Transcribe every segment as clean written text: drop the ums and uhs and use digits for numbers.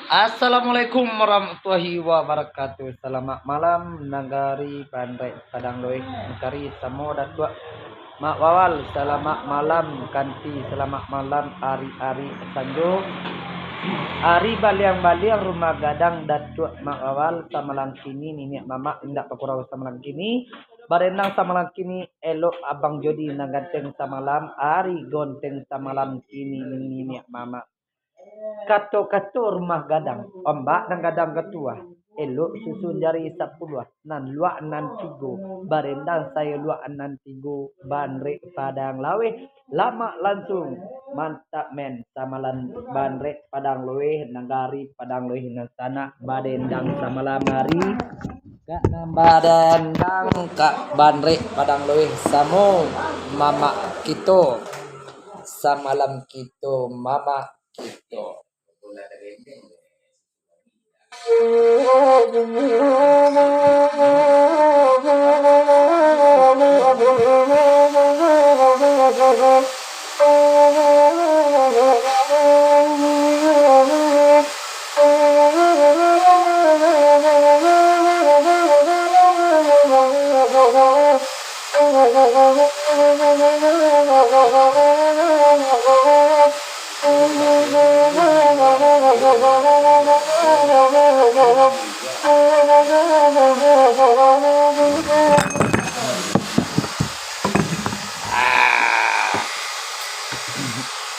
Assalamualaikum warahmatullahi wabarakatuh. Selamat malam Nagari Pandai Padang Loe Nagari Samo Datua Mak Wawal. Selamat malam Kanti. Selamat malam Ari-ari Sanjo. Ari baliang-baliang rumah gadang Datua Mak Wawal samalang kini nini mama indak pakurau samalang kini. Barenang samalang kini elok abang Jodi naganteng samalam Ari gonteng samalam kini nini mama. Kato-kato rumah gadang, ombak dan gadang ketua. Elok susun jari 10 nan luak nan tigo. Barendang saya luak nan tigo. Banrek padang lawe. Lama langsung. Mantap men. Samalan banrek padang lawe. Nagari padang lawe nan sana. Badendang samalam hari. Kak badendang kak banrek padang lawe. Samo mama kito. Samalam kito mama kito.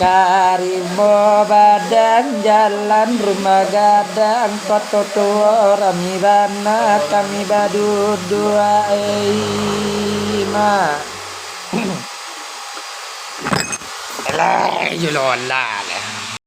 Karimo badan jalan rumah gadang foto tua ramirana kami badu dua ma. Elah, julola.